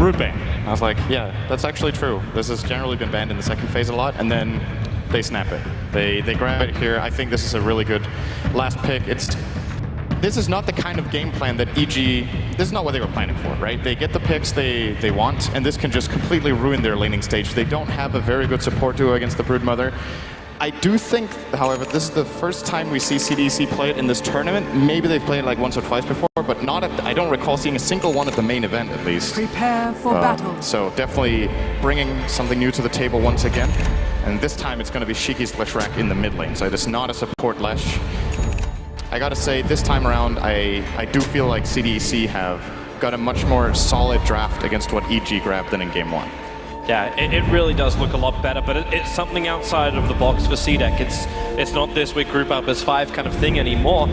brood ban. I was like, yeah, that's actually true. This has generally been banned in the second phase a lot, and then they snap it. They grab it here. I think this is a really good last pick. This is not the kind of game plan that EG, this is not what they were planning for, right? They get the picks they want, and this can just completely ruin their laning stage. They don't have a very good support duo against the Broodmother. I do think, however, this is the first time we see CDEC play it in this tournament. Maybe they've played it like once or twice before, but not at, I don't recall seeing a single one at the main event, at least. Prepare for battle. So definitely bringing something new to the table once again. And this time it's going to be Shiki's Leshrac in the mid lane, so it is not a support Lesh. I gotta say, this time around, I do feel like CDEC have got a much more solid draft against what EG grabbed than in Game 1. Yeah, it really does look a lot better, but it's something outside of the box for CDEC. It's not this we group up as 5 kind of thing anymore,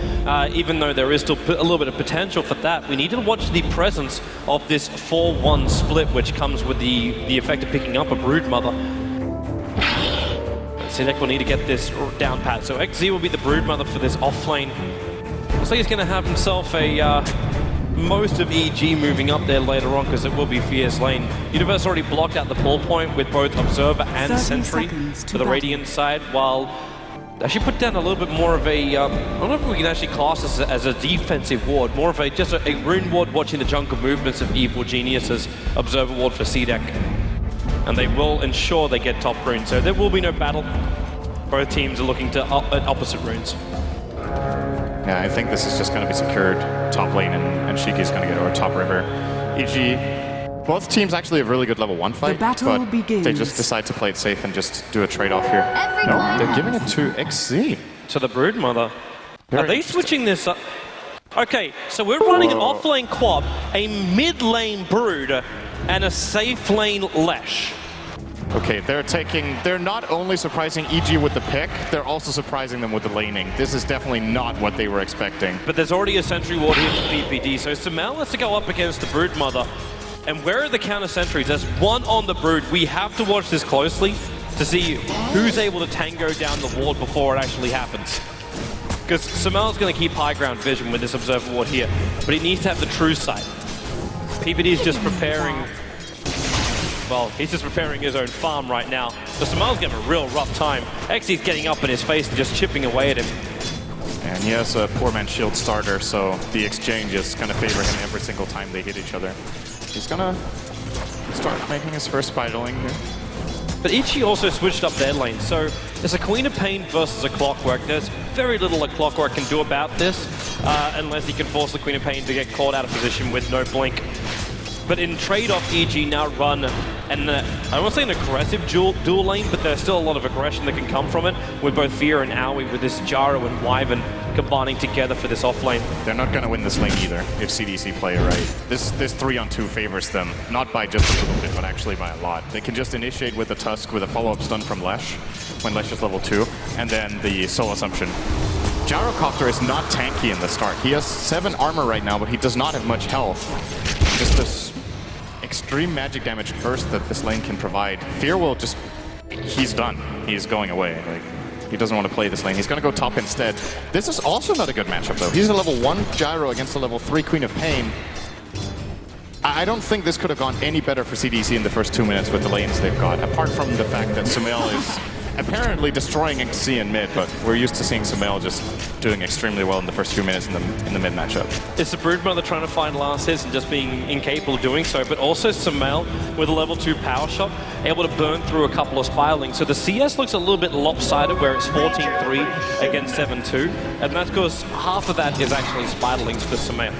even though there is still a little bit of potential for that. We need to watch the presence of this 4-1 split, which comes with the effect of picking up a Broodmother. CDEC will need to get this down pat. So XZ will be the Broodmother for this offlane. Looks like he's going to have himself a most of EG moving up there later on, because it will be Fierce lane. Universe already blocked out the pull point with both Observer and Sentry for the Radiant side, while actually put down a little bit more of a, I don't know if we can actually class this as a defensive ward, more of a just a rune ward watching the jungle movements of Evil Genius's Observer ward for CDEC. And they will ensure they get top rune, so there will be no battle. Both teams are looking to at opposite runes. Yeah, I think this is just going to be secured top lane, and Shiki's going to get over top river. EG, both teams actually have really good level 1 fight, but they just decide to play it safe and just do a trade-off here. No, they're giving it to XZ. To the Broodmother. Are they switching this up? Okay, so we're running an off-lane Quab, a mid-lane Brood, and a safe lane Lesh. Okay, they're not only surprising EG with the pick, they're also surprising them with the laning. This is definitely not what they were expecting. But there's already a Sentry ward here for PPD, so Sumail has to go up against the Broodmother. And where are the counter sentries? There's one on the Brood. We have to watch this closely to see who's able to tango down the ward before it actually happens. Because Sumail's going to keep high ground vision with this Observer ward here, but he needs to have the true sight. PPD's just preparing. Well, he's just preparing his own farm right now. So Sumail's getting a real rough time. XZ's getting up in his face and just chipping away at him. And he has a poor man's shield starter, so the exchange is going to favor him every single time they hit each other. He's going to start making his first spiraling here. But Ichi also switched up their lane, so it's a Queen of Pain versus a Clockwork. There's very little a Clockwork can do about this, unless he can force the Queen of Pain to get caught out of position with no blink. But in trade-off, EG now run, and I won't say an aggressive dual lane, but there's still a lot of aggression that can come from it, with both Fear and Aoi, with this Jaro and Wyvern combining together for this off lane. They're not going to win this lane either, if CDEC play it right. This 3-on-2 favors them, not by just a little bit, but actually by a lot. They can just initiate with the Tusk with a follow-up stun from Lesh, when Lesh is level 2, and then the Soul Assumption. Gyrocopter is not tanky in the start. He has 7 armor right now, but he does not have much health. Just this extreme magic damage burst that this lane can provide. Fear will just, he's done. He's going away. Like, he doesn't want to play this lane. He's going to go top instead. This is also not a good matchup though. He's a level 1 Gyro against a level 3 Queen of Pain. I don't think this could have gone any better for CDEC in the first 2 minutes with the lanes they've got, apart from the fact that Sumail is apparently destroying XZ in mid, but we're used to seeing Sumail just doing extremely well in the first few minutes in the mid matchup. It's the Broodmother trying to find last hits and just being incapable of doing so, but also Sumail with a level 2 power shot, able to burn through a couple of spiralings. So the CS looks a little bit lopsided where it's 14-3 against 7-2, and that's because half of that is actually spiralings for Sumail.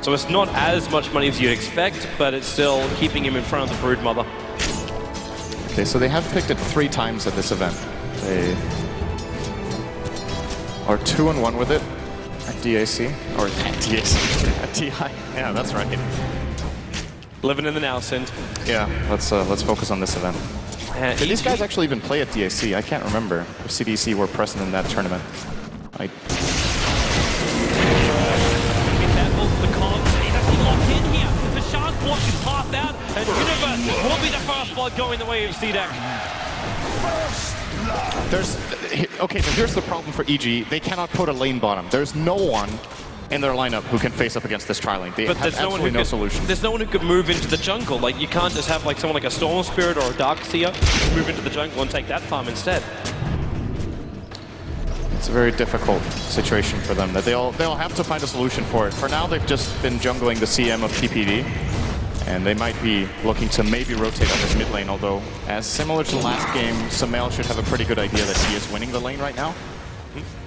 So it's not as much money as you'd expect, but it's still keeping him in front of the Broodmother. Okay, so they have picked it 3 times at this event. They are 2-1 with it at DAC, or at DAC, at TI. Yeah, that's right. Living in the now, Sind. Yeah, let's focus on this event. Did these guys actually even play at DAC? I can't remember if CDEC were present in that tournament. Block is half out, and Universe will be the first blood going the way of CDEC. Okay, so here's the problem for EG. They cannot put a lane bottom. There's no one in their lineup who can face up against this tri-lane. They have absolutely no solution. There's no one who could move into the jungle. Like, you can't just have like someone like a Storm Spirit or a Dark Seer move into the jungle and take that farm instead. It's a very difficult situation for them that they'll have to find a solution for it. For now, they've just been jungling the CM of PPD, and they might be looking to maybe rotate on this mid lane, although as similar to the last game, Sumail should have a pretty good idea that he is winning the lane right now.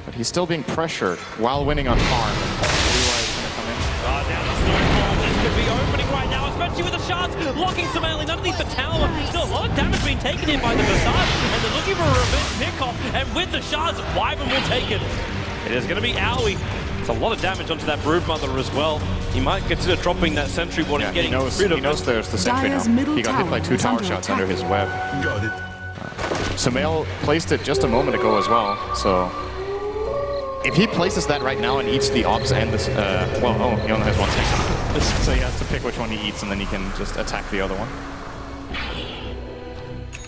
But he's still being pressured while winning on farm. Levi is going to come in. Down the snowball. This could be opening right now, especially with the shards locking Sumail in underneath the tower. Still a lot of damage being taken in by the Facade, and they're looking for a revenge pickoff. And with the shards, Wyvern will take it. It is going to be Owie. It's a lot of damage onto that Broodmother as well. He might consider dropping that sentry ward and getting rid of it. He knows there's the sentry now. He got hit by 2 tower shots under his web. Sumail placed it just a moment ago as well, so if he places that right now and eats the ops and this, he only has 1 second. So he has to pick which one he eats and then he can just attack the other one.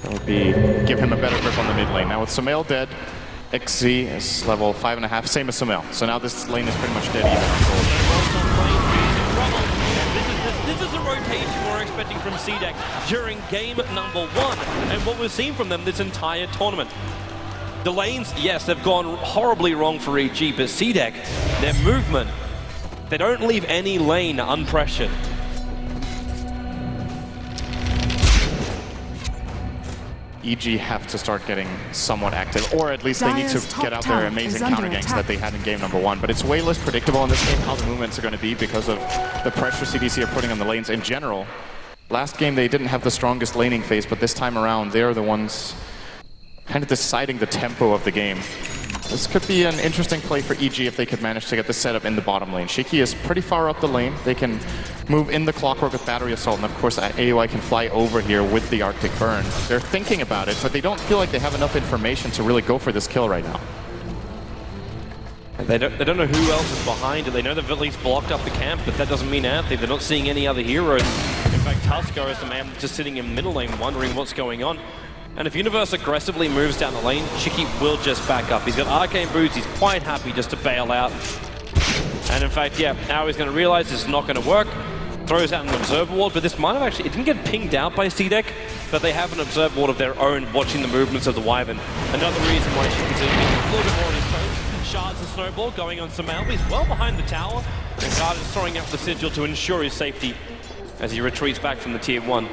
That would be, give him a better grip on the mid lane. Now with Sumail dead, XZ is level 5.5, same as Sumail. So now this lane is pretty much dead even on gold. This is a rotation we're expecting from CDEC during game number 1, and what we've seen from them this entire tournament. The lanes, yes, they've gone horribly wrong for EG, but CDEC, their movement, they don't leave any lane unpressured. EG have to start getting somewhat active, or at least they need to get out their amazing counter ganks that they had in game number 1. But it's way less predictable in this game how the movements are going to be because of the pressure CDC are putting on the lanes in general. Last game they didn't have the strongest laning phase, but this time around they're the ones kind of deciding the tempo of the game. This could be an interesting play for EG if they could manage to get the setup in the bottom lane. Shiki is pretty far up the lane. They can move in the Clockwork with Battery Assault, and of course AOI can fly over here with the Arctic Burn. They're thinking about it, but they don't feel like they have enough information to really go for this kill right now. They don't know who else is behind it. They know they've at least blocked up the camp, but that doesn't mean anything. They're not seeing any other heroes. In fact, Tusker is the man just sitting in middle lane wondering what's going on. And if Universe aggressively moves down the lane, Shiki will just back up. He's got Arcane Boots, he's quite happy just to bail out. And in fact, yeah, now he's going to realize this is not going to work. Throws out an Observer Ward, but this might have actually, it didn't get pinged out by CDEC, but they have an Observer Ward of their own watching the movements of the Wyvern. Another reason why Shiki's a little bit more on his toes. Shards and Snowball going on Sumail, he's well behind the tower, and Guard is throwing out the Sigil to ensure his safety as he retreats back from the tier 1.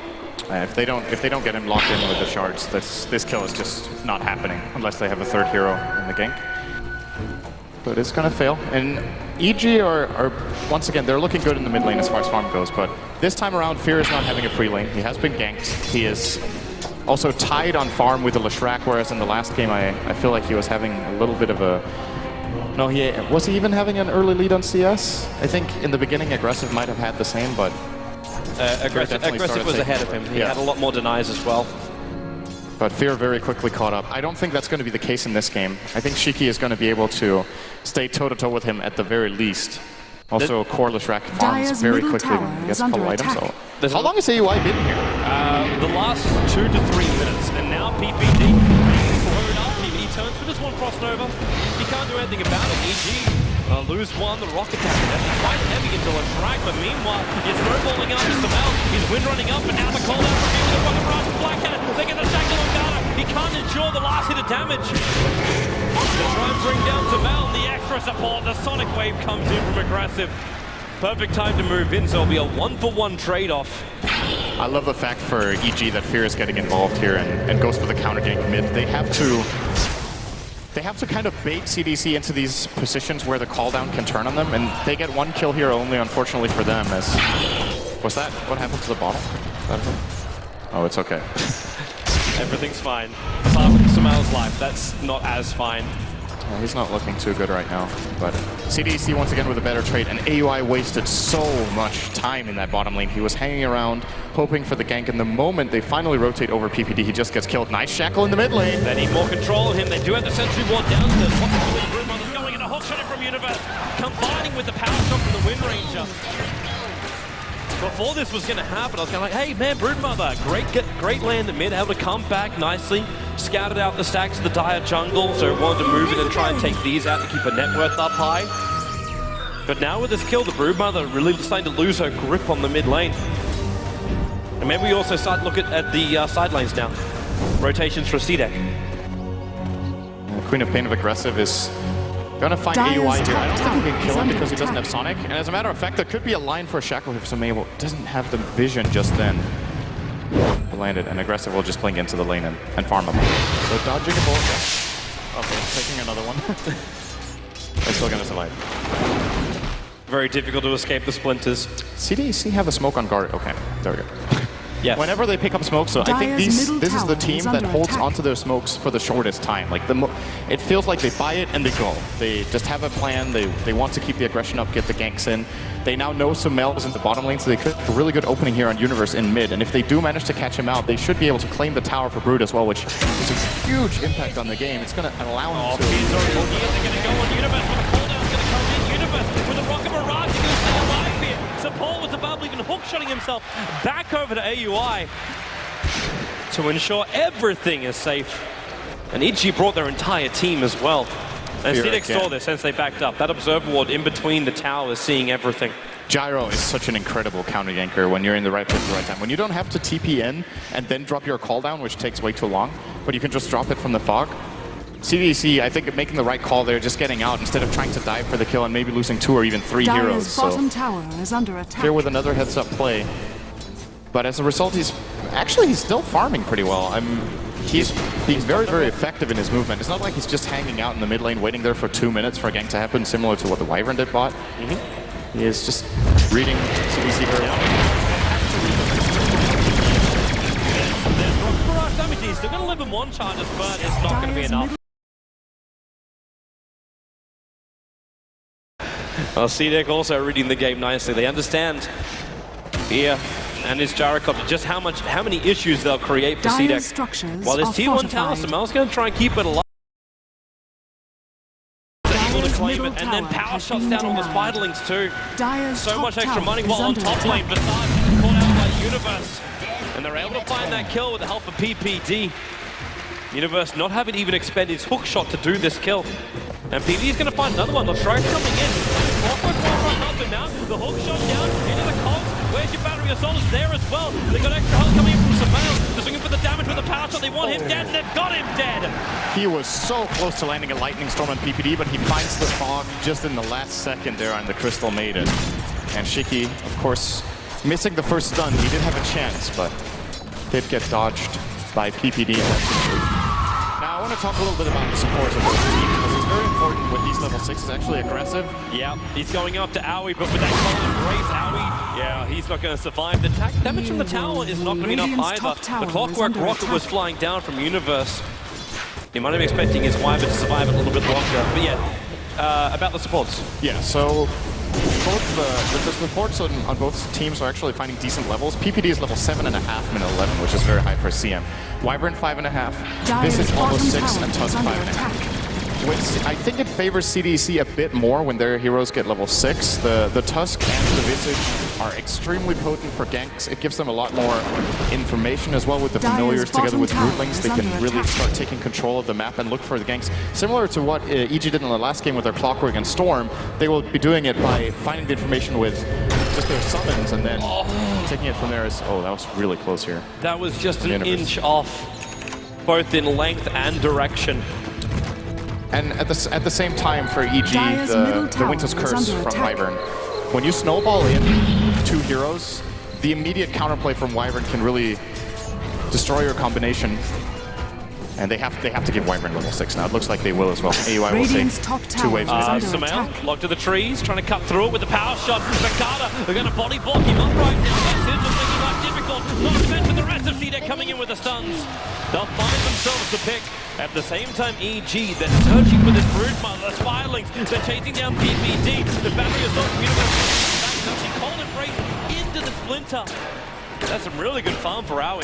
If they don't get him locked in with the shards, this kill is just not happening unless they have a third hero in the gank. But it's gonna fail. And EG are once again, they're looking good in the mid lane as far as farm goes, but this time around Fear is not having a free lane. He has been ganked. He is also tied on farm with the Leshrac, whereas in the last game I feel like he was having a little bit of a... No, was he even having an early lead on CS? I think in the beginning Aggressive might have had the same, but Aggressive was ahead of him. He had a lot more denies as well. But Fear very quickly caught up. I don't think that's going to be the case in this game. I think Shiki is going to be able to stay toe-to-toe with him at the very least. Also, Core Leshrac farms very quickly when he gets a couple items. So. How long has AUI been here? The last 2 to 3 minutes, and now PPD thrown up. He turns for this one Frostnova. He can't do anything about it. EG lose one, the rocket attack. That's quite heavy into Leshrac, but meanwhile, he's snowballing up to Sumail. He's wind running up, and now the call out from him. The rocket rush, Black Cat. They get the shackle on Garda. He can't endure the last hit of damage. They try and bring down Sumail. The extra support, the Sonic Wave comes in from Aggressive. Perfect time to move in, so it'll be a 1-for-1 trade-off. I love the fact for EG that Fear is getting involved here and goes for the counter gank mid. They have to kind of bait CDC into these positions where the cooldown can turn on them, and they get 1 kill here only, unfortunately for them. Was that what happened to the bottle? Oh, it's okay. Everything's fine. Apart from Sumail's life, that's not as fine. Well, he's not looking too good right now, but CDC once again with a better trade, and AUI wasted so much time in that bottom lane. He was hanging around, hoping for the gank, and the moment they finally rotate over PPD, he just gets killed. Nice shackle in the mid lane. They need more control of him. They do have the sentry ward down to them. What's the Broodmother's going in a hook shot from Universe, combining with the power shot from the Wind Ranger. Before this was going to happen, I was kind of like, hey man, Broodmother, great land in mid, able to come back nicely, scouted out the stacks of the Dire jungle, so wanted to move in and try and take these out to keep a net worth up high. But now with this kill, the Broodmother really starting to lose her grip on the mid lane. And maybe we also start looking at the side lanes now. Rotations for CDEC. Queen of Pain of Aggressive is gonna find AUI here. I don't think he can kill him because he doesn't have Sonic. And as a matter of fact, there could be a line for Shackle if Samable doesn't have the vision just then. Landed, and Aggressive will just blink into the lane and farm him. So dodging a bullet. Okay, taking another one. They're still gonna survive. Very difficult to escape the splinters. CDEC have a smoke on guard. Okay, there we go. Yes. Whenever they pick up smoke, so I think this is the team that holds onto their smokes for the shortest time. Like it feels like they buy it and they go. They just have a plan. They want to keep the aggression up, get the ganks in. They now know Sumail is in the bottom lane, so they could have a really good opening here on Universe in mid. And if they do manage to catch him out, they should be able to claim the tower for Brood as well, which is a huge impact on the game. It's going to allow him to... He's already looking in. They're going to go on Universe, but the cooldown's going to come in. Universe with a Rocket Mirage. He's going to stay alive here. Support with the bubble, even hook-shotting himself back over to AUI to ensure everything is safe. And EG brought their entire team as well. And CDEC saw this since they backed up. That observer ward in between the towers, seeing everything. Gyro is such an incredible counter ganker when you're in the right place at the right time. When you don't have to TP in and then drop your call down, which takes way too long, but you can just drop it from the fog. CDEC, I think, making the right call there, just getting out instead of trying to dive for the kill and maybe losing 2 or even 3 heroes. So tower is under attack. Here with another heads-up play. But as a result, he's still farming pretty well. He's very, very effective in his movement. It's not like he's just hanging out in the mid lane waiting there for 2 minutes for a gank to happen, similar to what the Wyvern did bot. He is just reading CDC very well. There's Rocket Mirage damage. He's still going to live in 1 charges, but it's not going to be enough. Well, CDEC also reading the game nicely. They understand here and his gyrocopter just how many issues they'll create for CDEC. While this T1 tower, Sumail's going to try and keep it alive. Able to claim it, and then power shots down on the Spiderlings too. So much extra money while on top lane. Besides, caught out by Universe, and they're able to find that kill with the help of PPD. Universe not having even expended his hook shot to do this kill. And PPD is going to find another one. The strike coming in. Helping now. The hook shot down into the cogs. Where's your battery assault? Is there as well. They got extra health coming in from Sumail. They're looking for the damage with the power shot. They want him dead, and they've got him dead. He was so close to landing a lightning storm on PPD, but he finds the fog just in the last second there on the Crystal Maiden. And Shiki, of course, missing the first stun. He did have a chance, but did get dodged by PPD. Now, I want to talk a little bit about the support of both teams, because it's very important with these level 6s, actually aggressive. Yeah, he's going up to Aoi, but with that cold embrace, Aoi, yeah, he's not going to survive. The damage from the tower is not going to be enough either. The Clockwork Rocket was flying down from Universe. He might have been expecting his Wyvern to survive a little bit longer, but yeah, about the supports. Yeah, so both the supports on both teams are actually finding decent levels. PPD is level 7.5, min 11, which is very high for CM. Wyvern 5.5, Visage almost 6, and Tusk 5.5. Which I think it favors CDEC a bit more when their heroes get level 6. The Tusk and the Visage are extremely potent for ganks. It gives them a lot more information as well with the familiars together with Broodlings. They can really start taking control of the map and look for the ganks. Similar to what EG did in the last game with their Clockwork and Storm, they will be doing it by finding the information with just their summons and then taking it from there. Oh, that was really close here. That was just an inch off, both in length and direction. And at the same time for EG, the Winter's Curse from Wyvern. When you snowball in 2 heroes, the immediate counterplay from Wyvern can really destroy your combination. And they have to give Wyvern level 6 now. It looks like they will as well. AUI will take 2 waves. Sumail locked to the trees, trying to cut through it with the power shot. Zakata, they're going to body block him up right now. That's it, just making life difficult. Not to mention the rest of CDEC coming in with the stuns. They'll find themselves the pick. At the same time, EG, they're searching for this Broodmother, the Spiderlings, they're chasing down PPD, the battery assault from Universe, back touching cold embrace into the Splinter. That's some really good farm for Aoi.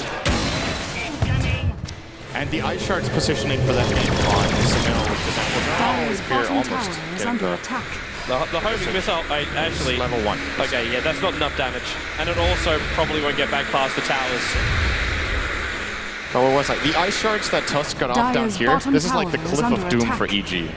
And the Ice Shard's positioning for that game on Sumail was just almost getting attack. The homing missile, actually... Level 1. Okay, yeah, that's not enough damage. And it also probably won't get back past the towers. But what was that? The Ice Shards that Tusk got off down here, this is like the Cliff of Doom for EG.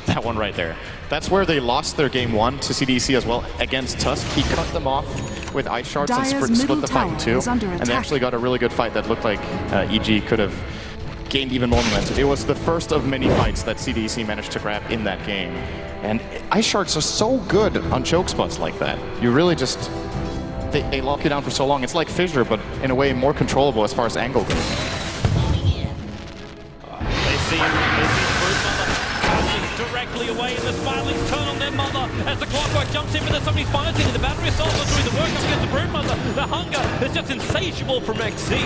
that one right there. That's where they lost their game 1 to CDEC as well against Tusk. He cut them off with ice shards and split the fight in 2. And they actually got a really good fight that looked like EG could have gained even more momentum. It was the first of many fights that CDEC managed to grab in that game. And ice shards are so good on choke spots like that. You really just, they lock you down for so long. It's like Fissure, but in a way more controllable as far as angle goes. They see Broodmother passing directly away, and the Spirelings turn on their mother as the Clockwork jumps in, but there's somebody's fighting, and the Battery Assault is doing the work up against the Broodmother. The hunger is just insatiable from XZ.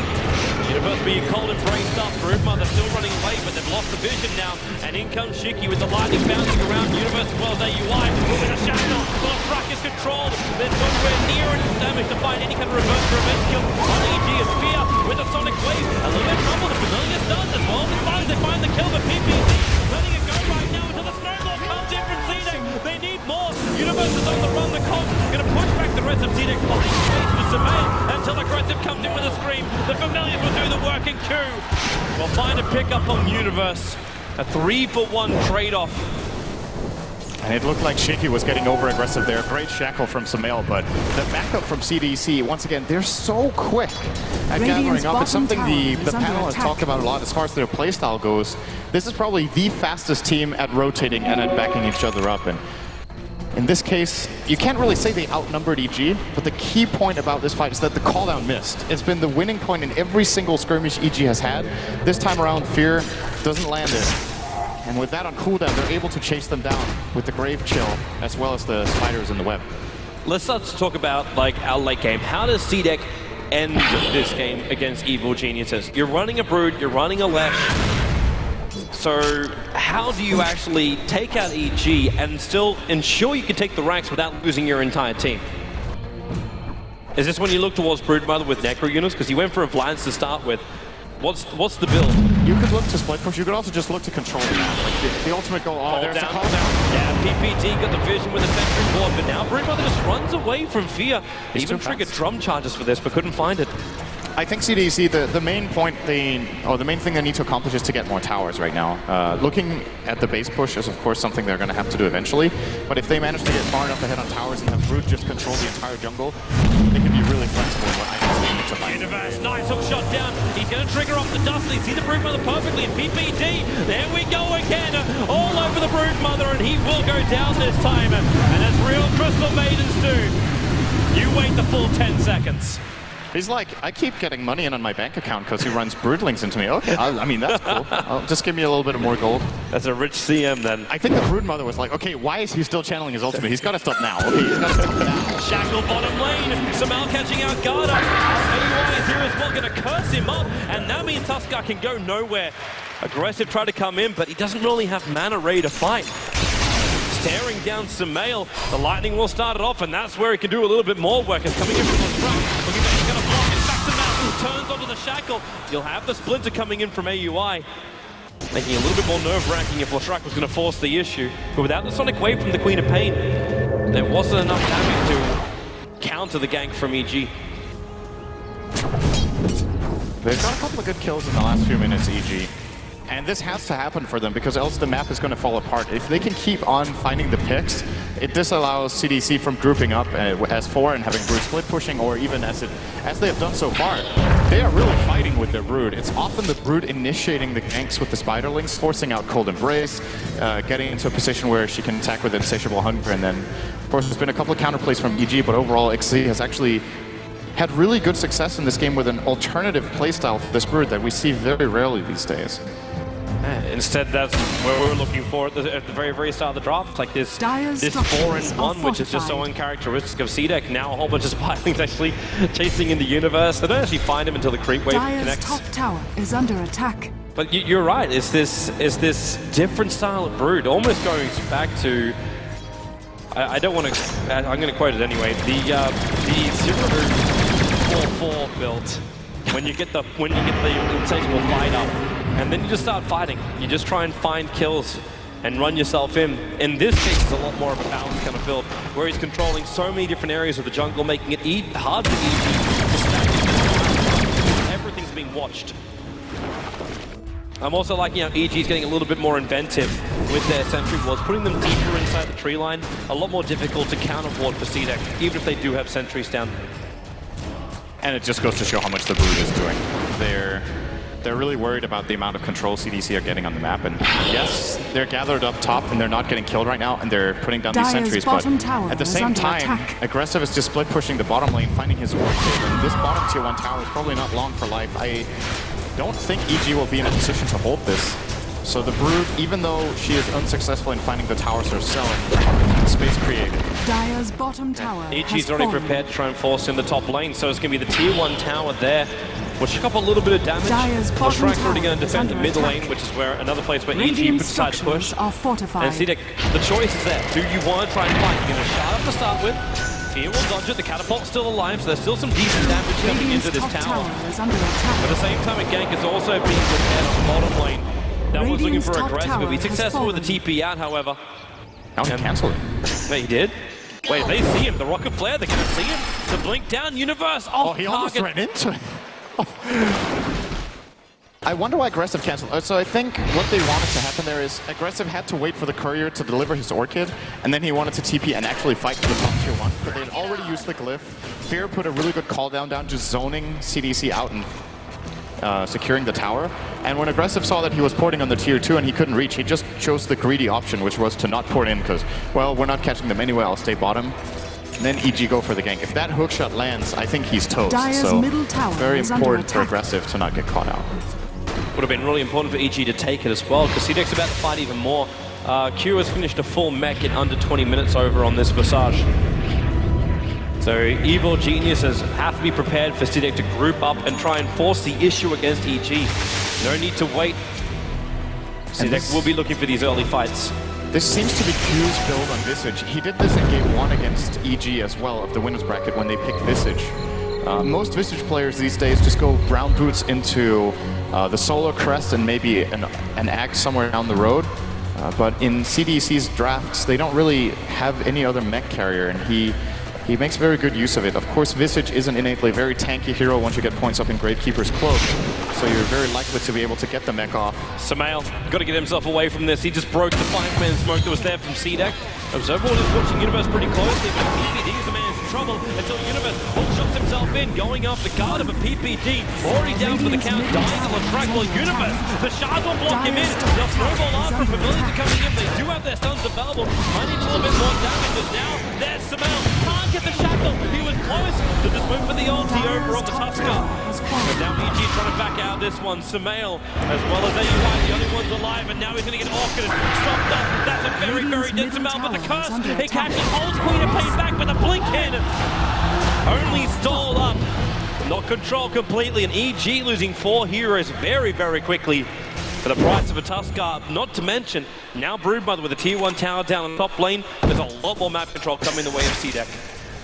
Universe being cold and braced up. Broodmother still running away, but they've lost the vision now. And in comes Shiki with the lightning bouncing around Universe as well as AUI. With a shackle, the truck is controlled. There's nowhere near enough damage to find any kind of revenge kill on EG as Fear with a Sonic Wave. A little bit of trouble. The Familiar's done as well. As far as they find the kill, the PPC letting it go right now until the Snowball comes in from CDEC. They need more. Universe is on the run. The Cogs going to push back the rest of CDEC behind space for Samael until Aggressive comes in with a scream. The Familiars will do the work in Q. We'll find a pickup on Universe. A 3-for-1 trade-off. And it looked like Shiki was getting over-aggressive there. Great shackle from Samael, but the backup from CDEC, once again, they're so quick at gathering up. It's something the panel has talked about a lot as far as their playstyle goes. This is probably the fastest team at rotating and at backing each other up. And in this case, you can't really say they outnumbered EG, but the key point about this fight is that the cooldown missed. It's been the winning point in every single skirmish EG has had. This time around, Fear doesn't land it. And with that on cooldown, they're able to chase them down with the Grave Chill, as well as the spiders in the web. Let's start to talk about like our late game. How does CDEC end this game against Evil Geniuses? You're running a Brood, you're running a Lesh. So how do you actually take out EG and still ensure you can take the ranks without losing your entire team? Is this when you look towards Broodmother with Necro units? Because you went for a Vlance to start with. What's the build? You could look to split push. You could also just look to control the map. Like the ultimate goal. Oh, there's a call down. Yeah, PPT got the vision with the Sentry Ward, but now Broodmother just runs away from Fear. Even triggered drum charges for this, but couldn't find it. I think CDEC, the main point the main thing they need to accomplish is to get more towers right now. Looking at the base push is of course something they're going to have to do eventually, but if they manage to get far enough ahead on towers and have Brood just control the entire jungle, they can be really flexible in what items they need to find. Universe, nice hook shot down. He's going to trigger off the Dusty. See the Broodmother perfectly, and PPT, there we go again, all over the Broodmother, and he will go down this time. And as real Crystal Maidens do, you wait the full 10 seconds. He's like, I keep getting money in on my bank account because he runs Broodlings into me. Okay, I mean, that's cool. Just give me a little bit of more gold. That's a rich CM then. I think the Broodmother was like, okay, why is he still channeling his ultimate? He's got to stop now. Okay, he's got to stop now. Shackle bottom lane. Samael catching out Garda. AUI is here as well, going to curse him up. And that means Tuskar can go nowhere. Aggressive try to come in, but he doesn't really have mana ready to fight. Staring down Samael. The lightning will start it off, and that's where he can do a little bit more work. It's coming in from the front. Looking like he's going to block it. Back to Samael. Turns onto the shackle. You'll have the splinter coming in from AUI. Making it a little bit more nerve-wracking if Lashrak was going to force the issue. But without the Sonic Wave from the Queen of Pain, there wasn't enough damage to counter the gank from EG. They've got a couple of good kills in the last few minutes, EG. And this has to happen for them because else the map is going to fall apart. If they can keep on finding the picks, it disallows CDEC from grouping up as 4 and having Brood split pushing, or even as they have done so far. They are really fighting with their Brood. It's often the Brood initiating the ganks with the Spiderlings, forcing out Cold Embrace, getting into a position where she can attack with Insatiable Hunger, and then, of course, there's been a couple of counterplays from EG, but overall, XZ has actually had really good success in this game with an alternative playstyle for this Brood that we see very rarely these days. Instead, that's where we were looking for at the very, very start of the draft. It's like this 4-in-1, which is just so uncharacteristic of CDEC. Now a whole bunch of Spirelings actually chasing in the universe. They don't actually find him until the creep wave connects. Top tower is under attack. But you're right. It's this different style of Brood, almost going back to. I don't want to. I'm going to quote it anyway. The 0-4-4 build. When you get the insatiable fight up. And then you just start fighting. You just try and find kills and run yourself in. In this case, it's a lot more of a balanced kind of build, where he's controlling so many different areas of the jungle, making it hard for EG to stack. Everything's being watched. I'm also liking how EG's getting a little bit more inventive with their sentry wards, putting them deeper inside the tree line. A lot more difficult to counter ward for CDEC, even if they do have sentries down. And it just goes to show how much the Brood is doing. They're really worried about the amount of control CDC are getting on the map. And yes, they're gathered up top and they're not getting killed right now, and they're putting down these sentries. But at the same time, Aggressive is just split pushing the bottom lane, finding his work there. And this bottom tier 1 tower is probably not long for life. I don't think EG will be in a position to hold this. So the Brood, even though she is unsuccessful in finding the towers herself, space created. Dire's bottom tower EG's already prepared to try and force in the top lane, so it's going to be the tier 1 tower there. We'll check up a little bit of damage. Shrike's already going to defend the mid lane, which is where another place where EG would decide to push. And CDEC, the choice is there. Do you want to try and fight? You're going to shard up to start with. Fear will dodge it. The catapult's still alive, so there's still some decent damage coming into this tower. At the same time, a gank is also being prepared on the bottom lane. That was looking for Aggressive. He'll be successful with the TP out, however. Now he canceled it. Wait, he did? Wait, they see him. The rocket flare, they're going to see him. The blink down, Universe off he almost ran into it. I wonder why Aggressive canceled. So I think what they wanted to happen there is Aggressive had to wait for the courier to deliver his Orchid, and then he wanted to TP and actually fight for the top tier 1. But they had already used the glyph. Fear put a really good call down, just zoning CDC out and securing the tower. And when Aggressive saw that he was porting on the tier 2 and he couldn't reach, he just chose the greedy option, which was to not port in because, well, we're not catching them anyway, I'll stay bottom. And then EG go for the gank. If that hookshot lands, I think he's toast. So very important for Aggressive to not get caught out. Would have been really important for EG to take it as well, because CDEC's about to fight even more. Q has finished a full mech in under 20 minutes over on this Visage. So Evil Geniuses have to be prepared for CDEC to group up and try and force the issue against EG. No need to wait. CDEC will be looking for these early fights. This seems to be Q's build on Visage. He did this in Game 1 against EG as well of the winners bracket when they picked Visage. Most Visage players these days just go brown boots into the Solar Crest and maybe an axe somewhere down the road. But in CDC's drafts, they don't really have any other mech carrier, and he makes very good use of it. Of course, Visage is an innately very tanky hero once you get points up in Gravekeeper's Cloak, so you're very likely to be able to get the mech off. Samael, got to get himself away from this. He just broke the 5-man smoke that was there from CDEC. Observable is watching Universe pretty closely, but PPD is the man in trouble until Universe shots himself in, going off the guard of a PPD. Already down for the count, dying on the track while Universe. The shards will block him in. They'll snowball after him. Familiars are coming in. They do have their stuns available. Might need a little bit more damage, but now there's Samael. Can't get the shackle. He was close to just move for the ulti over on the Tusker. But now EG trying to back out this one. Samael, as well as AUI, the only one's alive, and now he's going to get Orchid stopped up. That's a very, very dead Samael, but the curse, it catches, holds Queen and pays back, but the blink in only stalled up. Not controlled completely, and EG losing 4 heroes very, very quickly for the price of a Tusker. Not to mention, now Broodmother with a tier 1 tower down on the top lane. There's a lot more map control coming the way of CDEC.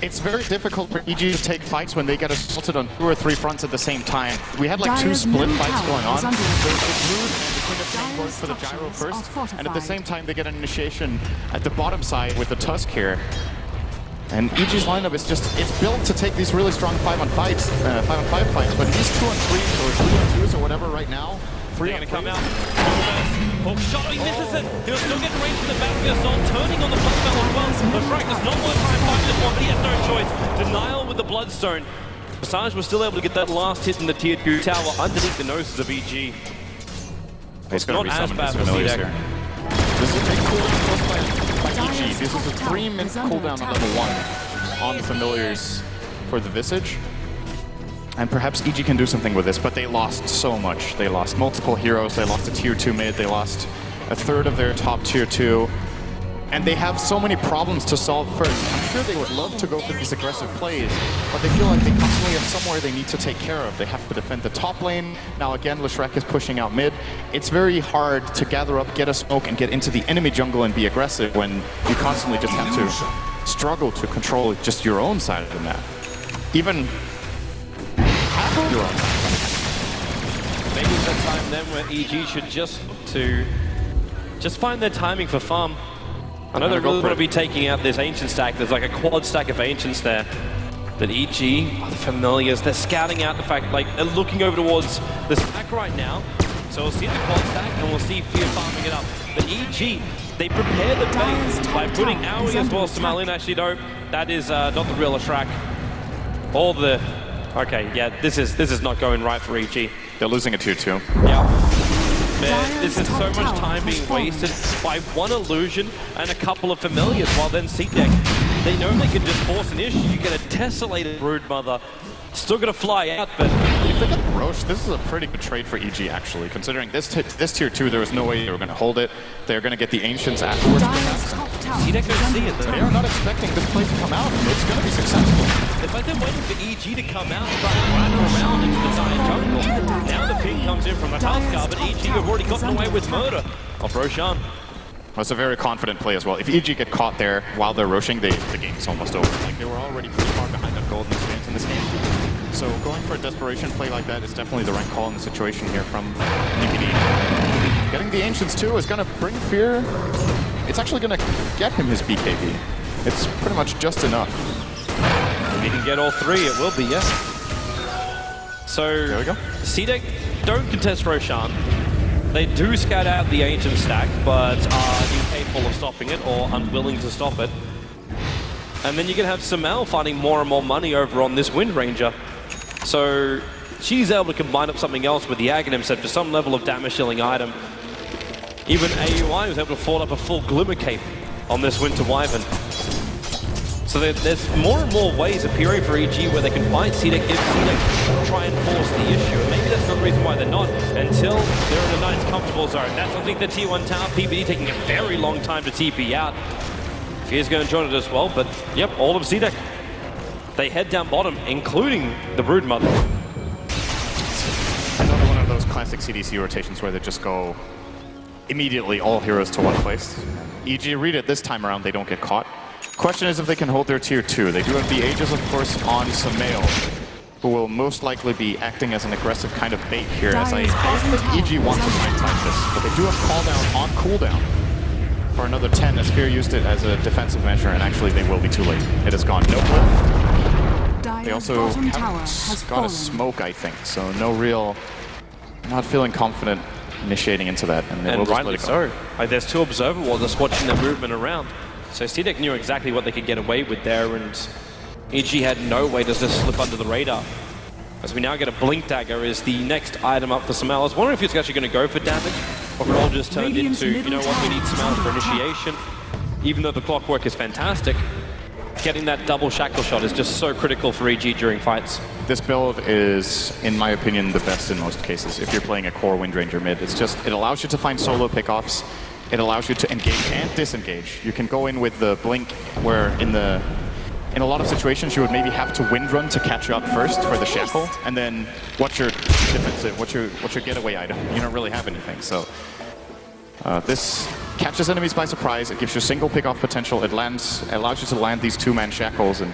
It's very difficult for EG to take fights when they get assaulted on 2 or 3 fronts at the same time. We had like 2 split fights going on. There's the Brood and the Queen of Pain going for the gyro first, and at the same time they get an initiation at the bottom side with the Tusk here. And EG's lineup is just, it's built to take these really strong 5-on-5 fights, but these 2-on-3s or 3-on-2s or whatever right now, They're going to come out. Hook shot, he misses it. He'll still get range to the battery assault, turning on the blood spell as well. The Shrike does not want to try and fight this one, but he has no choice. Denial with the Bloodstone. Visage was still able to get that last hit in the tier 2 tower underneath the noses of EG. It's not as bad for CDEC. This is a big cooldown by EG. This is a 3-minute cooldown on level 1 on the familiars for the Visage. And perhaps EG can do something with this, but they lost so much. They lost multiple heroes, they lost a tier 2 mid, they lost a third of their top tier 2. And they have so many problems to solve first. I'm sure they would love to go for these aggressive plays, but they feel like they constantly have somewhere they need to take care of. They have to defend the top lane. Now again, Leshrac is pushing out mid. It's very hard to gather up, get a smoke, and get into the enemy jungle and be aggressive when you constantly just have to struggle to control just your own side of the map. Even half of your own side. Maybe it's that time then where EG should just find their timing for farm. I know they're really going to be taking out this Ancient stack. There's like a quad stack of Ancients there. But EG, the familiars, they're scouting out the fact, like, they're looking over towards the stack right now. So we'll see the quad stack and we'll see Fear farming it up. But EG, they prepare the base by putting Aoi as well as Samal in. Actually, no, that is not the real track. All the... Okay, yeah, this is not going right for EG. They're losing a 2-2. Yeah. Man, this is so much time being wasted by one illusion and a couple of familiars, while then CDEC, they know they can just force an issue. You get a tessellated Broodmother, still gonna fly out, but... If they get Roche, this is a pretty good trade for EG, actually, considering this tier 2, there was no way they were gonna hold it. They're gonna get the Ancients afterwards. CDEC don't see it, though. They are not expecting this play to come out. It's gonna be successful. It's like they're waiting for EG to come out and try to run around into the Zion jungle. Now the ping comes in from the Tuskar, but EG have already gotten away with murder of Roshan. That's a very confident play as well. If EG get caught there while they're rushing, the game's almost over. Like, they were already pretty far behind on golden experience in this game. So going for a desperation play like that is definitely the right call in the situation here from PPD. Getting the Ancients too is going to bring Fear. It's actually going to get him his BKB. It's pretty much just enough. If he can get all three, it will be, yes. So, there we go. CDEC don't contest Roshan. They do scout out the Ancient stack, but are incapable of stopping it or unwilling to stop it. And then you can have Samal finding more and more money over on this Wind Ranger. So she's able to combine up something else with the Aghanim set for some level of damage dealing item. Even AUI was able to afford up a full Glimmer Cape on this Winter Wyvern. So there's more and more ways appearing for EG where they can find CDEC, if CDEC try and force the issue. And maybe that's not the reason why they're not, until they're in a nice comfortable zone. That's, I think, the T1 tower, PPD taking a very long time to TP out. Fear's going to join it as well, but yep, all of CDEC. They head down bottom, including the Broodmother. Another one of those classic CDC rotations where they just go immediately all heroes to one place. EG read it this time around, they don't get caught. Question is if they can hold their tier 2. They do have the Aegis, of course, on Samal, who will most likely be acting as an aggressive kind of bait here, as I think EG wants to fight like this. But they do have call down on cooldown for another 10, as Fear used it as a defensive measure, and actually they will be too late. It has gone nowhere. They also haven't got a smoke, I think, so no real... Not feeling confident initiating into that, and they will just let it go. So. There's two observer walls just watching the movement around. So CDEC knew exactly what they could get away with there, and EG had no way to just slip under the radar. As we now get a Blink Dagger is the next item up for Samal. I was wondering if it's actually going to go for damage, or if it all just turned into, you know what, we need Samal for initiation. Even though the clockwork is fantastic, getting that double shackle shot is just so critical for EG during fights. This build is, in my opinion, the best in most cases. If you're playing a core Wind Ranger mid, it allows you to find solo pickoffs. It allows you to engage and disengage. You can go in with the blink, where in a lot of situations you would maybe have to wind run to catch you up first for the shackle, and then what's your defensive, what's your getaway item? You don't really have anything. So this catches enemies by surprise. It gives you single pickoff potential. It allows you to land these two-man shackles, and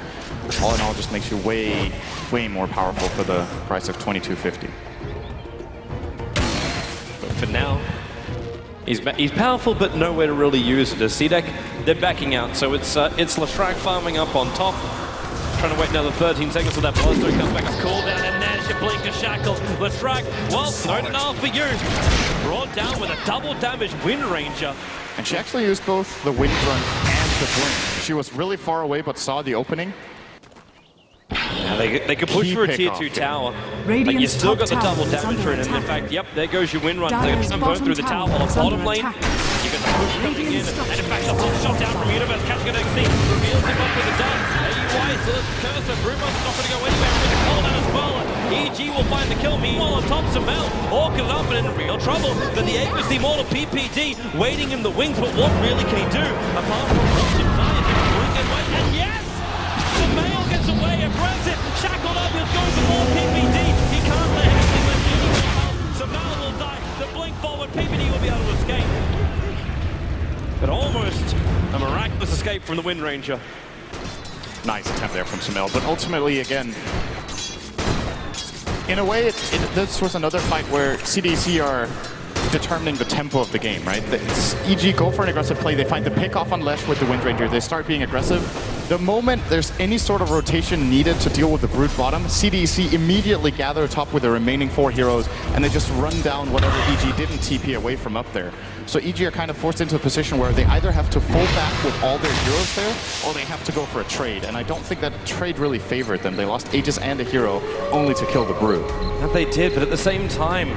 all in all, just makes you way more powerful for the price of $22.50. But for now, he's powerful, but nowhere to really use it. As CDEC, they're backing out, so it's Leshrac farming up on top, trying to wait another 13 seconds till that Bloodstone comes back. A cooldown, and there's your Blinker Shackle. Leshrac, well, not enough for you. Brought down with a double damage Wind Ranger. And she actually used both the Wind Run and the Blink. She was really far away, but saw the opening. Now they could push for a tier 2 tower, but you still got the double damage for it. And in fact, yep, there goes your Wind Run. They're going to burn through the tower on the bottom lane. You got the push coming in, and in fact, the full shot down from Universe, catching an XC, reveals him up with the done. AUI still has Cursor, Brewmaster's not going to go anywhere with the call down as well. EG will find the kill, meanwhile on top, Samal, orcas up and in real trouble. But the Aegis, the Immortal PPD, waiting in the wings, but what really can he do? Apart from Russian Zion, and yes! Samal gets away and grabs it, shackled up, he's going for more PPD. He can't let anything left in. Samal will die, the blink forward, PPD will be able to escape. But almost a miraculous escape from the Wind Ranger. Nice attempt there from Samal, but ultimately, again, in a way, this was another fight where CDC are determining the tempo of the game, right? EG go for an aggressive play. They find the pick off on Lesh with the Wind Ranger. They start being aggressive. The moment there's any sort of rotation needed to deal with the Brood bottom, CDEC immediately gather top with the remaining 4 heroes, and they just run down whatever EG didn't TP away from up there. So EG are kind of forced into a position where they either have to fall back with all their heroes there, or they have to go for a trade. And I don't think that trade really favored them. They lost Aegis and a hero only to kill the Brood. That they did, but at the same time,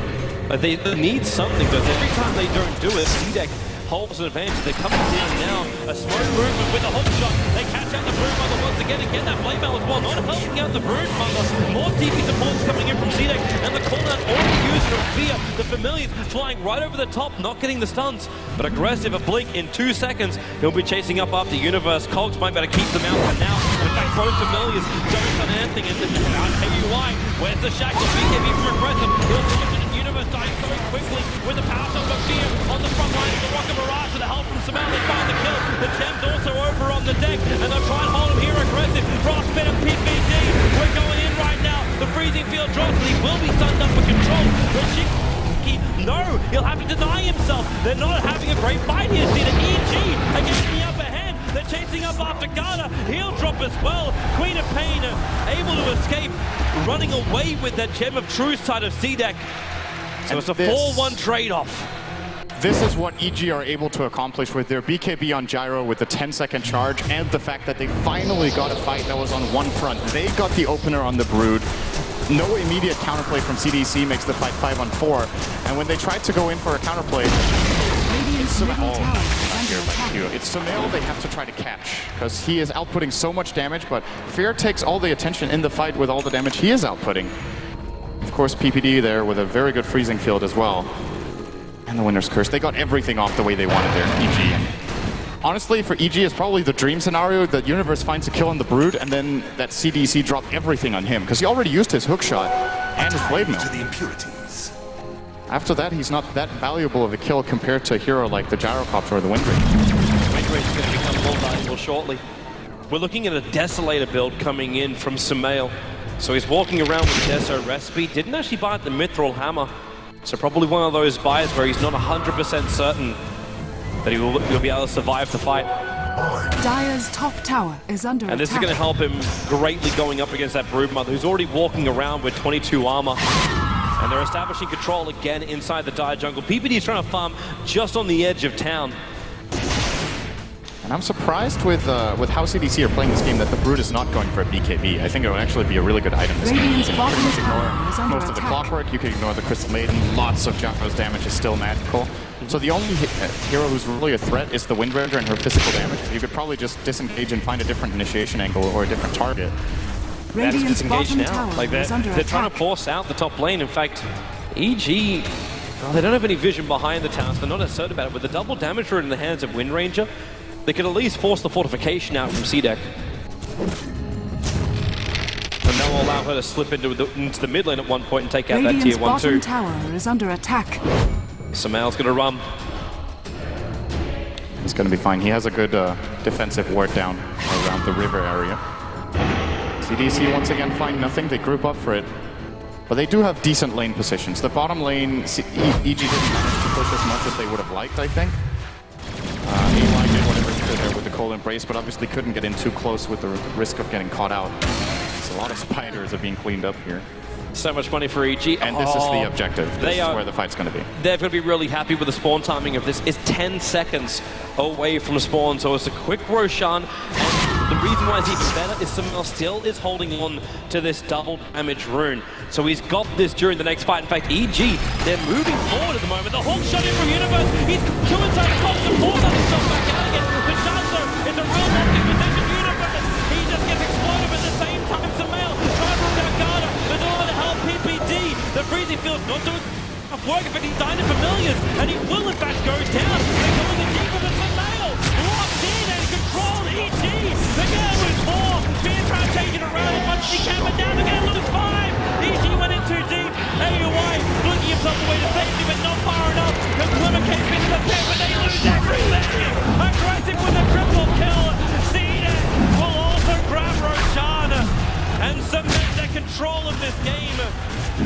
they need something, because every time they don't do it, CDEC holds an advantage. They're coming down now. A smoke movement with a hook shot. They catch out the Broodmother once again and get that blade mail as well. Not helping out the Broodmother. More TP supports coming in from CDEC, and the cooldown already used from Fear. The Familiars flying right over the top, not getting the stuns, but aggressive. A blink in 2 seconds. He'll be chasing up after Universe. Cogs might better keep them out for now. In fact, both Familiars don't done anything, and I'll tell you why. Where's the shackle? BKB from aggressive. He'll launch it. Universe dying so quickly with the power shot of Fear on the front line of the Rocket Mirage with the help from Samel. They find the kill. The Gem's also over on the deck, and they'll try and hold him here aggressive. Frostbite and PPD. We're going in right now. The freezing field drops, and he will be stunned up for control. Will Shiki? No, he'll have to deny himself. They're not having a great fight here. See the EG against the upper hand. They're chasing up after Garda. He'll drop as well. Queen of Pain able to escape, running away with that Gem of Truth side of CDEC. So it's a 4-1 trade-off. This is what EG are able to accomplish with their BKB on Gyro with the 10-second charge, and the fact that they finally got a fight that was on one front. They got the opener on the Brood. No immediate counterplay from CDEC makes the fight 5-on-4. And when they tried to go in for a counterplay, it's Sumail they have to try to catch, because he is outputting so much damage, but Fear takes all the attention in the fight with all the damage he is outputting. Of course, PPD there with a very good freezing field as well. And the Winner's Curse. They got everything off the way they wanted there, EG. And honestly, for EG, it's probably the dream scenario that Universe finds a kill on the Brood, and then that CDEC drop everything on him, because he already used his hook shot and his blade mill. After that, he's not that valuable of a kill compared to a hero like the Gyrocopter or the Wind Ranger. Wind Ranger is going to become more valuable shortly. We're looking at a Desolator build coming in from Sumail. So he's walking around with the Deso recipe. Didn't actually buy the Mithril Hammer. So probably one of those buys where he's not 100% certain that he'll be able to survive the fight. Dire's top tower is under attack. And this is going to help him greatly going up against that Broodmother, who's already walking around with 22 armor. And they're establishing control again inside the Dire jungle. PPD is trying to farm just on the edge of town. And I'm surprised with how CDC are playing this game that the Brood is not going for a BKB. I think it would actually be a really good item this game. You can pretty much ignore most of the Clockwork, you can ignore the Crystal Maiden, lots of Gyro's damage is still magical. So the only hero who's really a threat is the Wind Ranger and her physical damage. You could probably just disengage and find a different initiation angle or a different target. That's disengaged now. Like they're trying to force out the top lane. In fact, EG, well, they don't have any vision behind the towers. They're not as certain about it. With the double damage rune in the hands of Wind Ranger, they could at least force the fortification out from CDEC. And now we'll allow her to slip into the mid lane at one point and take out that tier 1-2. bottom tower is under attack. Sumail's going to run. He's going to be fine. He has a good defensive ward down around the river area. CDC once again find nothing. They group up for it. But they do have decent lane positions. The bottom lane, EG didn't manage to push as much as they would have liked, I think. Eli did whatever he could there with the Cold Embrace, but obviously couldn't get in too close with the risk of getting caught out. So a lot of spiders are being cleaned up here. So much money for EG. And this is the objective. This is where the fight's going to be. They're going to be really happy with the spawn timing of this. It's 10 seconds away from spawn, so it's a quick Roshan. And the reason why it's even better is Sumail still is holding on to this double damage rune. So he's got this during the next fight. In fact, EG, they're moving forward at the moment. The Hawk shot in from Universe. He's two inside the box and four another shot back out again. The Shazo is a real lofting position. Universe, he just gets exploded at the same time. Sumail trying to rule down Garda. There's all the help. PPD, the freezing field's not doing enough work, but he's dying in Familiars, and he will in fact go down. They're going in deeper than Sumail. Locked in and controlled. EG, they're going to lose four. Fear trying to take it around as much as he can, but now they're going to lose five. EG went in too deep. AUI looking himself away to safety, but not far enough. The Glimmer came into the pit, but they lose everything. Aggressive with a triple kill. CDEC will also grab Roshan and cement their control of this game.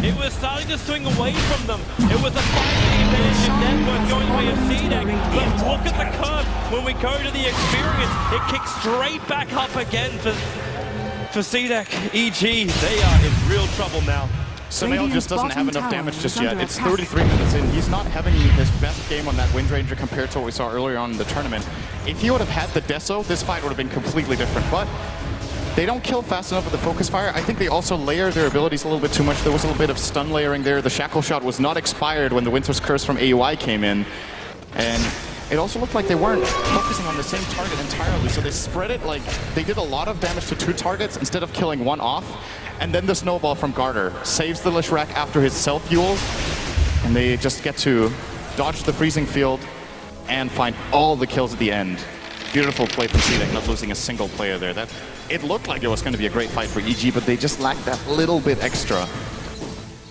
It was starting to swing away from them. It was a fighting advantage of network going away of CDEC. But look at the curve. When we go to the experience, it kicks straight back up again for CDEC. EG, they are in real trouble now. Sumail just doesn't have enough damage just yet. It's 33 minutes in. He's not having his best game on that Wind Ranger compared to what we saw earlier on in the tournament. If he would have had the Deso, this fight would have been completely different. But they don't kill fast enough with the focus fire. I think they also layer their abilities a little bit too much. There was a little bit of stun layering there. The Shackle Shot was not expired when the Winter's Curse from AUI came in. And it also looked like they weren't focusing on the same target entirely. So they spread it, like they did a lot of damage to 2 targets instead of killing 1 off. And then the snowball from Garter saves the Leshrac after his self-fuels. And they just get to dodge the freezing field and find all the kills at the end. Beautiful play from CDEC, not losing a single player there. It looked like it was going to be a great fight for EG, but they just lacked that little bit extra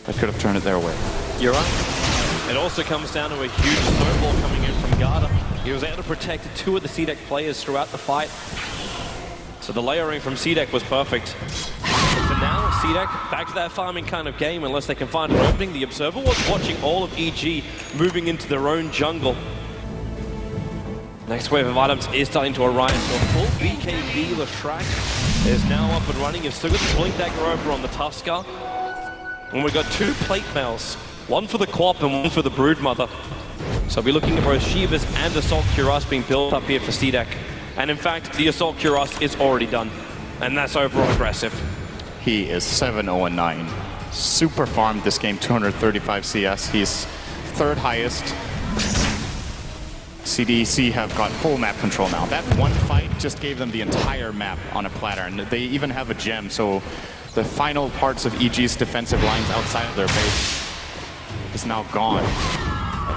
that could have turned it their way. You're right. It also comes down to a huge snowball coming in from Garter. He was able to protect 2 of the CDEC players throughout the fight. So the layering from CDEC was perfect. But for now, CDEC back to that farming kind of game unless they can find an opening. The Observer was watching all of EG moving into their own jungle. Next wave of items is starting to arrive, so a full BKB Leshrac is now up and running. You've still got the Blink Dagger over on the Tusker. And we've got 2 plate mails, one for the Quap and one for the Broodmother. So we'll be looking at both Shivas and Assault Cuirass being built up here for CDEC. And in fact, the Assault Cuirass is already done. And that's overall aggressive. He is 7-0-9. Super farmed this game, 235 CS. He's 3rd highest. CDEC have got full map control now. That one fight just gave them the entire map on a platter, and they even have a gem, so the final parts of EG's defensive lines outside of their base is now gone.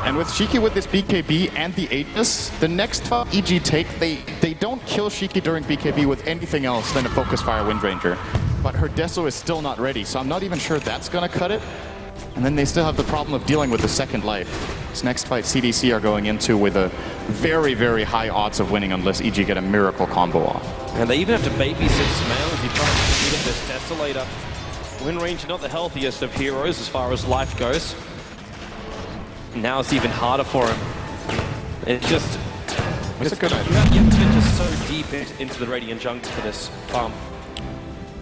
And with Shiki with this BKB and the Aegis, the next fight EG take, they don't kill Shiki during BKB with anything else than a Focus Fire Wind Ranger. But her Deso is still not ready, so I'm not even sure that's gonna cut it. And then they still have the problem of dealing with the second life. This next fight CDC are going into with a very, very high odds of winning unless EG get a miracle combo off. And they even have to babysit Sumail as he tries to beat this Desolator. Wind Ranger not the healthiest of heroes as far as life goes. Now it's even harder for him. It's just... It's a good idea. You have to get just so deep into the Radiant jungle for this farm.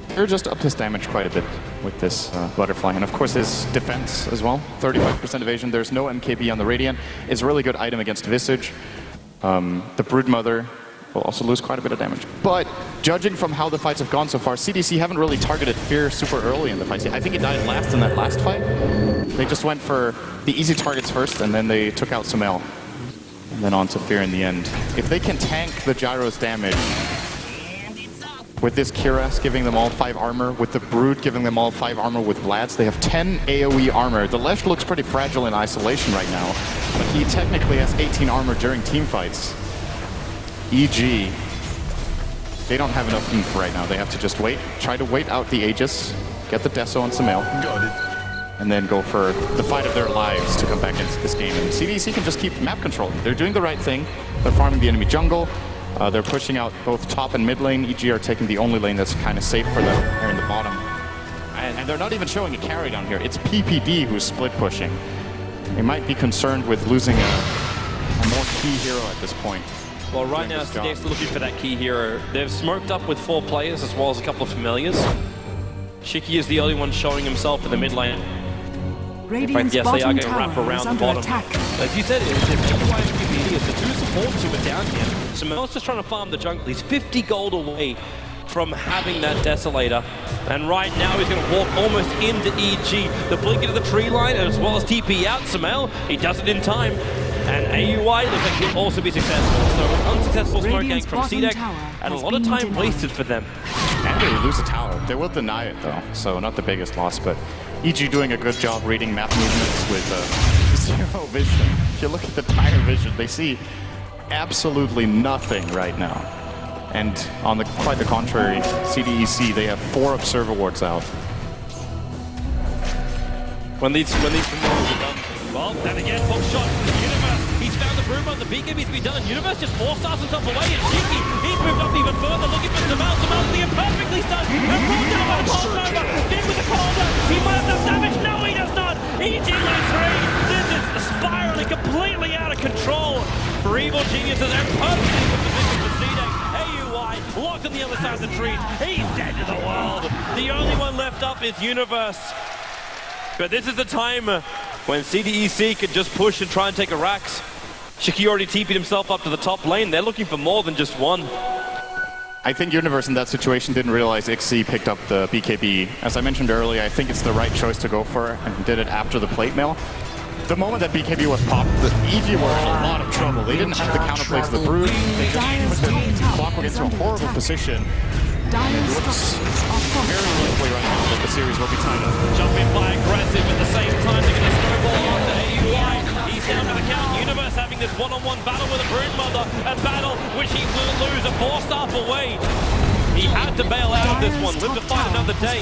They're just up his damage quite a bit with this Butterfly. And of course his defense as well. 35% evasion. There's no MKB on the Radiant. It's a really good item against Visage. The Broodmother will also lose quite a bit of damage. But judging from how the fights have gone so far, CDC haven't really targeted Fear super early in the fights. I think he died last in that last fight. They just went for the easy targets first, and then they took out Sumail. And then on to Fear in the end. If they can tank the Gyro's damage, with this Cuirass giving them all 5 armor, with the Brood giving them all 5 armor with Vlads, they have 10 AoE armor. The Lesh looks pretty fragile in isolation right now, but he technically has 18 armor during team fights. EG, they don't have enough ink right now. They have to just wait, try to wait out the Aegis, get the Deso on Sumail, and then go for the fight of their lives to come back into this game. And CDC can just keep map control. They're doing the right thing. They're farming the enemy jungle. They're pushing out both top and mid lane. EG are taking the only lane that's kind of safe for them here in the bottom. And they're not even showing a carry down here. It's PPD who's split pushing. They might be concerned with losing a more key hero at this point. Well, right now, CDEC's looking for that key hero. They've smoked up with 4 players as well as a couple of familiars. Shiki is the only one showing himself in the mid lane. In fact, yes, they are going to wrap around the bottom. As you said, if AUI and PPD is the 2 supports who are down here. Sumail's just trying to farm the jungle. He's 50 gold away from having that Desolator. And right now he's going to walk almost into EG. The blink into the tree line as well as TP out. Sumail, he does it in time. And AUI looks like he'll also be successful. So an unsuccessful smoke gank from CDEC and a lot of time wasted for them. And they lose a tower. They will deny it though, so not the biggest loss, but EG doing a good job reading map movements with 0 vision. If you look at the tire vision, they see absolutely nothing right now. And on quite the contrary, CDEC, they have 4 Observer wards out. When these familiars are done, well, then again, Fox shot. Universe, he's found the Broodmother. The BKB's to be done. Universe just 4-stars himself away. And Shiki, he's moved up even further, looking for Sumail. Sumail's being perfectly stunned. And brought down by the Cold Over. In with the Cold Over. He might have enough damage. No, EG with 3. This is spiraling completely out of control for Evil Geniuses and perfectly in position for CDEC. AUI locked on the other side of the trees. He's dead to the world. The only one left up is Universe. But this is the time when CDEC could just push and try and take a Rax. Shiki already TP'd himself up to the top lane. They're looking for more than just one. I think Universe in that situation didn't realize XZ picked up the BKB. As I mentioned earlier, I think it's the right choice to go for and did it after the plate mail. The moment that BKB was popped, the EG were in a lot of trouble. They didn't have the counterplay to the Brood. They just put their clock into a horrible position. It looks very likely right now that the series will be tied up. Jump in by aggressive at the same time. They're going to snowball onto AUI. He's down to the count. Universe having this one-on-one battle with a Broodmother. A battle which he will lose a 4-staff away. He had to bail out of this one. Live to fight another day.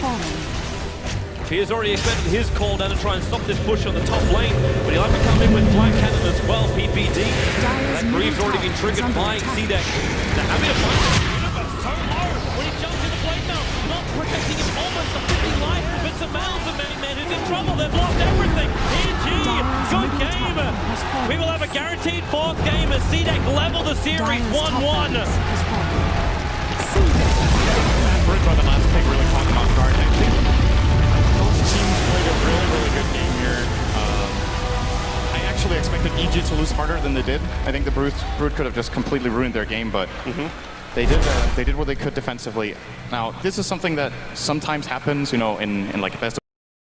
He has already expended his call down to try and stop this push on the top lane, but he'll have to come in with Black Cannon as well, PPD. That Greave's already been triggered by CDEC. They're having to find Universe so low when he jumps in the plate now, not protecting him almost a 50 life, but Samel's the main man who's in trouble. They've lost everything. EG, good game. We will have a guaranteed 4th game as CDEC level the series 1-1. Bridge by the last pick really caught them off guard. I think both teams played a really good game here. I actually expected EG to lose harder than they did. I think the Brood could have just completely ruined their game, but they did what they could defensively. Now, this is something that sometimes happens, you know, in like a best